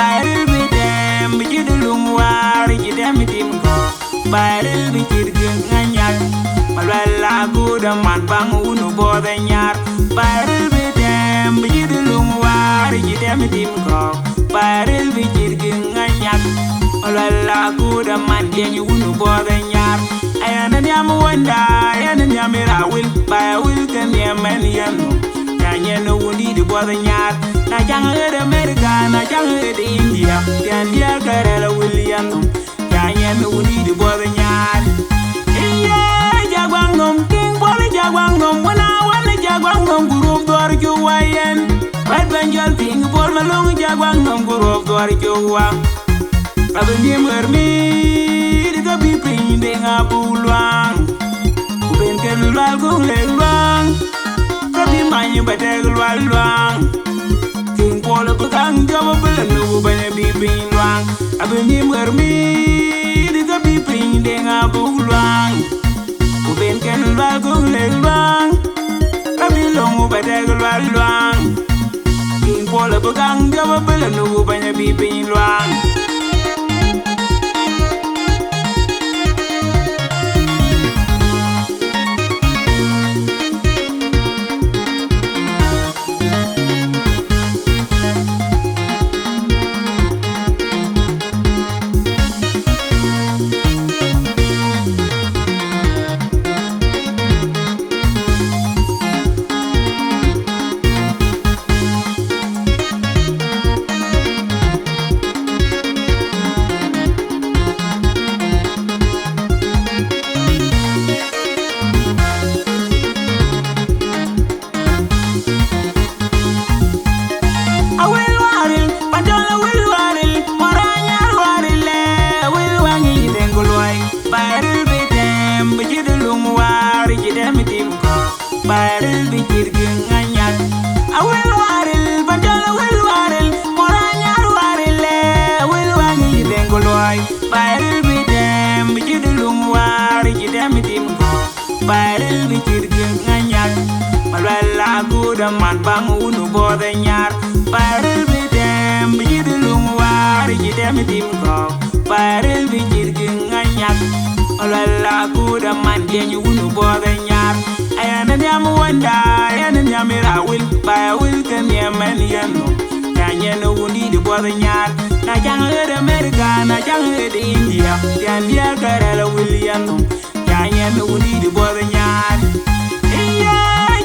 Baril bi dem bi jidu lum war ji dem dim ko. Baril bi jirgin anyak. Malwala guda man bang unu boda nyar. Baril bi dem bi jidu lum war ji dem dim ko. Baril bi jirgin anyak. Malwala guda man denyu unu boda nyar. Ayana nyam wanda, ayana nyamira will. By will can yaman yanu. Kanyana wundi di boda nyar. Na jangan America, na jangan India. Dia karela William. Kanyana wundi di boda nyar. Iya jagwangom king boli jagwangom wana jagwangom group dor juwayen. Bad banjal ting bol malong jagwangom group dor juwa. Abeni mermi di kapi ping deng apuluang. Kuben kelwal kung lelwang. Kapi manyu bateg lwalwang. King bol bekang jama belen nubu banya biping luang. Abeni mermi di kapi ping deng apuluang. Kuben kelwal kung lelwang. Kapi longu bateg lwalwang. King bol bekang jama belen nubu banya biping luang. Baril bi jirgin anyak. Awil waril bandala wil waril moranyar waril wil wangi dengoloy. Baril bi dem bi jidulum war jidem dim ko. Baril bi jirgin anyak. Malwala guda man bang unu boda nyar. Baril bi dem bi jidulum war jidem dim ko. Baril bi jirgin anyak. Malwala guda man denyu unu boda nyar. Ayana nyam wanda, ayana nyamira will. By will can yaman yanu. Kanyana wundi di boda nyar. Na jangan America, na jangan India. Dia karela William. Kanyana wundi di boda nyar. Iya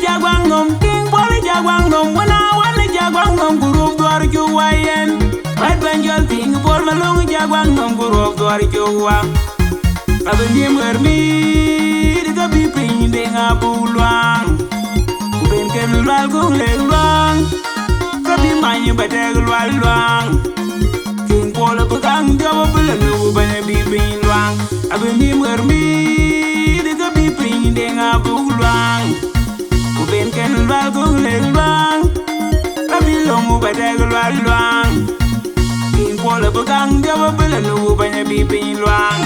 jagwangom king boli jagwangom wana jagwangom group dor juwayen. Bad banjal ting bol malong jagwangom group dor juwa. Abeni mermi di kapi ping deng apuluang. Kuben kelwal kung lelwang. Kapi manyu bateg lwalwang. King bol bekang jama belen nubu banya biping luang. Abeni mermi di kapi ping deng apuluang. Kuben kelwal kung lelwang. Kapi longu bateg lwalwang. King bol bekang jama belen nubu banya biping luang.